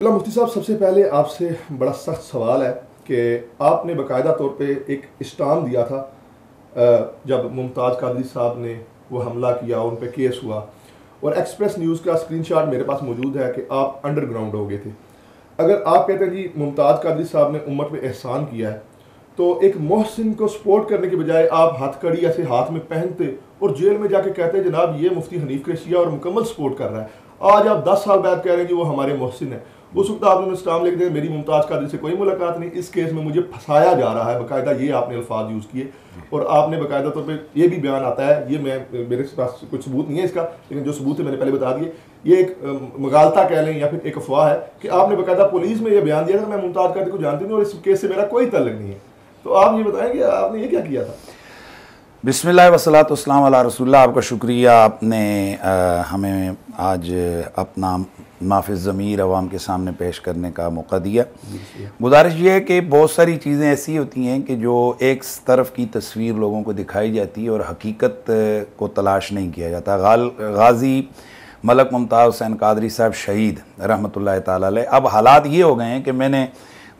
मुफ्ती साहब, सबसे पहले आपसे बड़ा सख्त सवाल है कि आपने बाकायदा तौर पे एक स्टाम दिया था जब मुमताज़ कादरी साहब ने वो हमला किया, उन पे केस हुआ, और एक्सप्रेस न्यूज़ का स्क्रीनशॉट मेरे पास मौजूद है कि आप अंडरग्राउंड हो गए थे। अगर आप कहते हैं कि मुमताज़ कादरी साहब ने उम्मत पे एहसान किया है, तो एक मोहसिन को सपोर्ट करने के बजाय आप हथकड़ी ऐसे हाथ में पहनते और जेल में जाके कहते हैं जनाब ये मुफ्ती हनीफ कुरैशिया और मुकम्मल सपोर्ट कर रहा है। आज आप 10 साल बाद कह रहे हैं कि वो हमारे मोहसिन है। उस वक्त आपने स्टाम लिख दिया मेरी मुमताज़ कादरी से कोई मुलाकात नहीं, इस केस में मुझे फंसाया जा रहा है, बाकायदा ये आपने अल्फाज यूज़ किए। और आपने बाकायदा तौर पर ये भी बयान आता है, ये मेरे पास कुछ सबूत नहीं है इसका, लेकिन जो सबूत है मैंने पहले बता दिए, ये एक मगालता कह लें या फिर एक अफवाह है कि आपने बाकायदा पुलिस में ये बयान दिया था मैं मुमताज़ कादरी को जानती नहीं और इस केस से मेरा कोई तल्लुक नहीं है। तो आप ये बताएं कि आपने ये क्या किया था? बिस्मिल्लाह वस्सलातु वस्सलामु अला रसूलिल्लाह। आपका शुक्रिया, आपने हमें आज अपना नाफिज़ ज़मीर अवाम के सामने पेश करने का मौका दिया। गुजारिश ये है कि बहुत सारी चीज़ें ऐसी होती हैं कि जो एक तरफ की तस्वीर लोगों को दिखाई जाती है और हकीकत को तलाश नहीं किया जाता। गाज़ी मलक मुमताज़ हुसैन कादरी साहब शहीद रहमतुल्लाह ताला अलैह। अब हालात ये हो गए हैं कि मैंने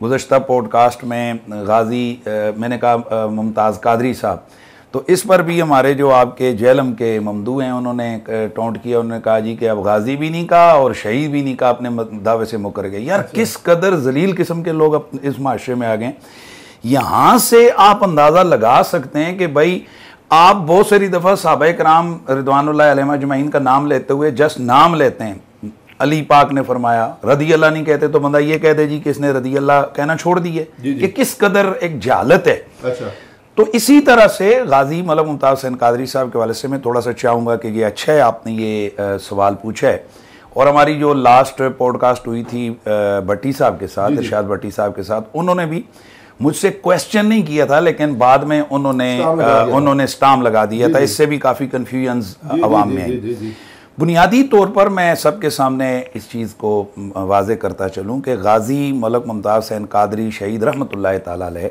गुज़श्ता पॉडकास्ट में मैंने कहा मुमताज़ कादरी साहब, तो इस पर भी हमारे जो आपके जेलम के ममदू हैं उन्होंने टोंट किया। उन्होंने कहा जी कि अब गाजी भी नहीं कहा और शहीद भी नहीं कहा, अपने दावे से मुकर गए। यार किस कदर जलील किस्म के लोग इस माशरे में आ गए। यहाँ से आप अंदाज़ा लगा सकते हैं कि भाई आप बहुत सारी दफ़ा सहाबा कराम रिदवानुल्लाह अलैहिम अजमईन का नाम लेते हुए जस्ट नाम लेते हैं। अली पाक ने फरमाया, रदी अल्लाह नहीं कहते तो बंदा ये कहते जी किसने रदी अल्लाह कहना छोड़ दिए। ये किस कदर एक जहालत है। अच्छा, तो इसी तरह से गाजी मलक मुमताज़ हुसैन कादरी साहब के वाले से मैं थोड़ा सा चाहूँगा कि ये अच्छा है आपने ये सवाल पूछा है। और हमारी जो लास्ट पॉडकास्ट हुई थी भट्टी साहब के साथ, इरशाद भट्टी साहब के साथ, उन्होंने भी मुझसे क्वेश्चन नहीं किया था, लेकिन बाद में उन्होंने स्टाम लगा दिया था। इससे भी काफ़ी कन्फ्यूजन अवाम में आई। बुनियादी तौर पर मैं सबके सामने इस चीज़ को वाज़े करता चलूँ कि गाजी मलक मुमताज़ हुसैन कादरी शहीद रहमतुल्लाह ताला अलैह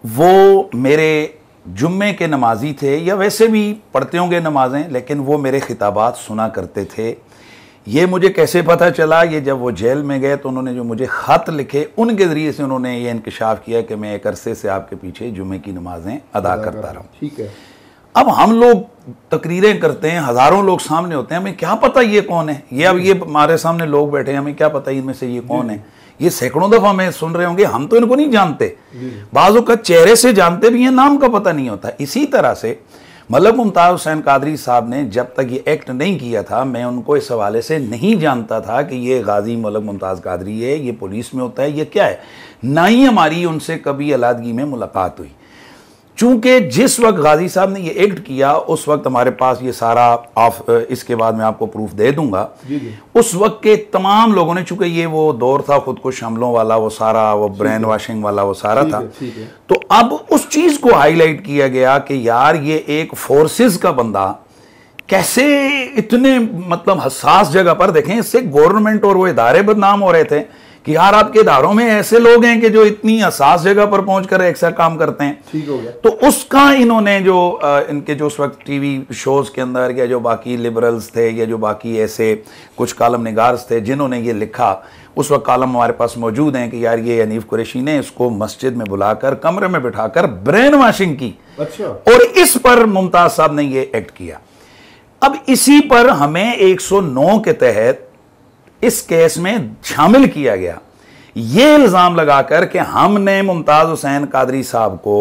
वो मेरे जुम्मे के नमाजी थे, या वैसे भी पढ़ते होंगे नमाजें, लेकिन वो मेरे खिताबात सुना करते थे। ये मुझे कैसे पता चला? ये जब वो जेल में गए तो उन्होंने जो मुझे ख़त लिखे उनके ज़रिए से उन्होंने ये इंकशाफ किया कि मैं एक अरसे से आपके पीछे जुम्मे की नमाजें अदा करता रहा हूँ। ठीक है। अब हम लोग तकरीरें करते हैं, हज़ारों लोग सामने होते हैं, हमें क्या पता ये कौन है। ये अब ये हमारे सामने लोग बैठे हैं, हमें क्या पता इनमें से ये कौन है। ये सैकड़ों दफ़ा हमें सुन रहे होंगे, हम तो इनको नहीं जानते। बाज़ों का चेहरे से जानते भी हैं, नाम का पता नहीं होता। इसी तरह से मलक मुमताज़ हुसैन कादरी साहब ने जब तक ये एक्ट नहीं किया था, मैं उनको इस हवाले से नहीं जानता था कि ये गाजी मलक मुमताज़ कादरी है, ये पुलिस में होता है, ये क्या है। ना ही हमारी उनसे कभी अलादगी में मुलाकात हुई। चूंकि जिस वक्त गाजी साहब ने ये एक्ट किया उस वक्त हमारे पास ये सारा इसके बाद मैं आपको प्रूफ दे दूंगा। उस वक्त के तमाम लोगों ने, चूंकि ये वो दौर था खुदकुश हमलों वाला, वो सारा वो ब्रेन वॉशिंग वाला वो सारा था, तो अब उस चीज को हाईलाइट किया गया कि यार ये एक फोर्सेस का बंदा कैसे इतने मतलब हसास जगह पर, देखें इससे गवर्नमेंट और वो इदारे बदनाम हो रहे थे कि यार आपके इदारों में ऐसे लोग हैं कि जो इतनी हसास जगह पर पहुंचकर ऐसा काम करते हैं। ठीक हो गया। तो उसका इन्होंने जो इनके जो उस वक्त टीवी शोज के अंदर या जो बाकी लिबरल्स थे या जो बाकी ऐसे कुछ कालम निगार्स थे जिन्होंने ये लिखा, उस वक्त कालम हमारे पास मौजूद हैं कि यार ये हनीफ कुरैशी ने इसको मस्जिद में बुलाकर कमरे में बिठाकर ब्रेन वॉशिंग की। अच्छा। और इस पर मुमताज साहब ने ये एक्ट किया। अब इसी पर हमें 109 के तहत इस केस में शामिल किया गया, ये इल्ज़ाम लगाकर कि हमने मुमताज़ हुसैन कादरी साहब को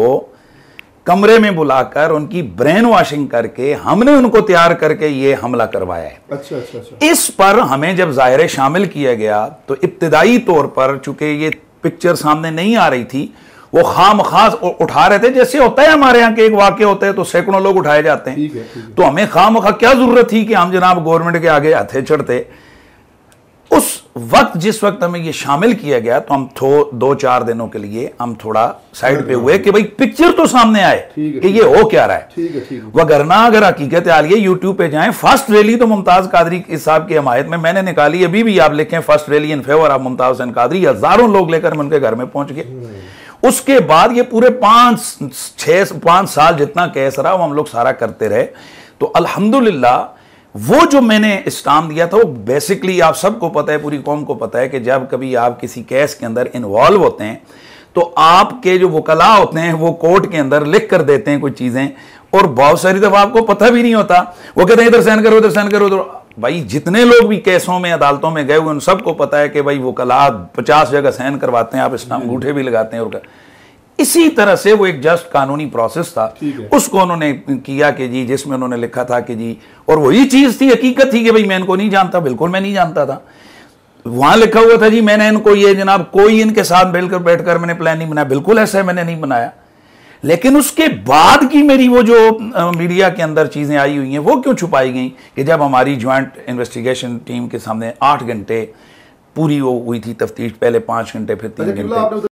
कमरे में बुलाकर उनकी ब्रेन वॉशिंग करके हमने उनको तैयार करके ये हमला करवाया है। अच्छा अच्छा अच्छा। इस पर हमें जब ज़ाहिर शामिल किया गया तो इब्तिदाई तौर पर चूंकि ये पिक्चर सामने नहीं आ रही थी, वो खामखास उठा रहे थे। जैसे होता है हमारे यहाँ के एक वाक़े होते हैं तो सैकड़ों लोग उठाए जाते हैं। ठीक है। तो हमें खामखा क्या जरूरत थी कि हम जनाब गवर्नमेंट के आगे हथे चढ़ते। उस वक्त जिस वक्त हमें ये शामिल किया गया तो हम 2-4 दिनों के लिए हम थोड़ा साइड पे हुए कि भाई पिक्चर तो सामने आए कि ये हो क्या रहा है। ठीक है, ठीक है। वगरना अगर हकीकत हाल ये यूट्यूब पे जाएं, फर्स्ट रैली तो मुमताज कादरी साहब की हमायत में मैंने निकाली, अभी भी आप लिखें first rally in favour of Mumtaz Hussain Qadri, हजारों लोग लेकर मैं उनके घर में पहुंच गए। उसके बाद ये पूरे 5 साल जितना केस रहा वो हम लोग सारा करते रहे। तो अल्हम्दुलिल्लाह वो जो मैंने इस्टाम दिया था वो बेसिकली आप सबको पता है, पूरी कौम को पता है कि जब कभी आप किसी केस के अंदर इन्वॉल्व होते हैं तो आपके जो वकला होते हैं वो कोर्ट के अंदर लिख कर देते हैं कुछ चीज़ें, और बहुत सारी दफ़ा आपको पता भी नहीं होता। वो कहते हैं इधर साइन करो, इधर साइन करो। तो भाई जितने लोग भी केसों में अदालतों में गए हुए उन सबको पता है कि भाई वकला 50 जगह साइन करवाते हैं, आप इस्टाम अंगूठे भी लगाते हैं। और इसी तरह से वो एक जस्ट कानूनी प्रोसेस था, उसको उन्होंने किया कि जी, जिसमें उन्होंने लिखा था कि जी, और वही चीज़ थी, हकीकत थी कि भाई मैं इनको नहीं जानता, बिल्कुल मैं नहीं जानता था। वहां लिखा हुआ था जी मैंने इनको ये जनाब कोई इनके साथ बैठकर मैंने प्लान नहीं बनाया, बिल्कुल ऐसा है, मैंने नहीं बनाया। लेकिन उसके बाद की मेरी वो जो मीडिया के अंदर चीज़ें आई हुई हैं वो क्यों छुपाई गई कि जब हमारी ज्वाइंट इन्वेस्टिगेशन टीम के सामने 8 घंटे पूरी वो हुई थी तफ्तीश, पहले 5 घंटे फिर 3 घंटे।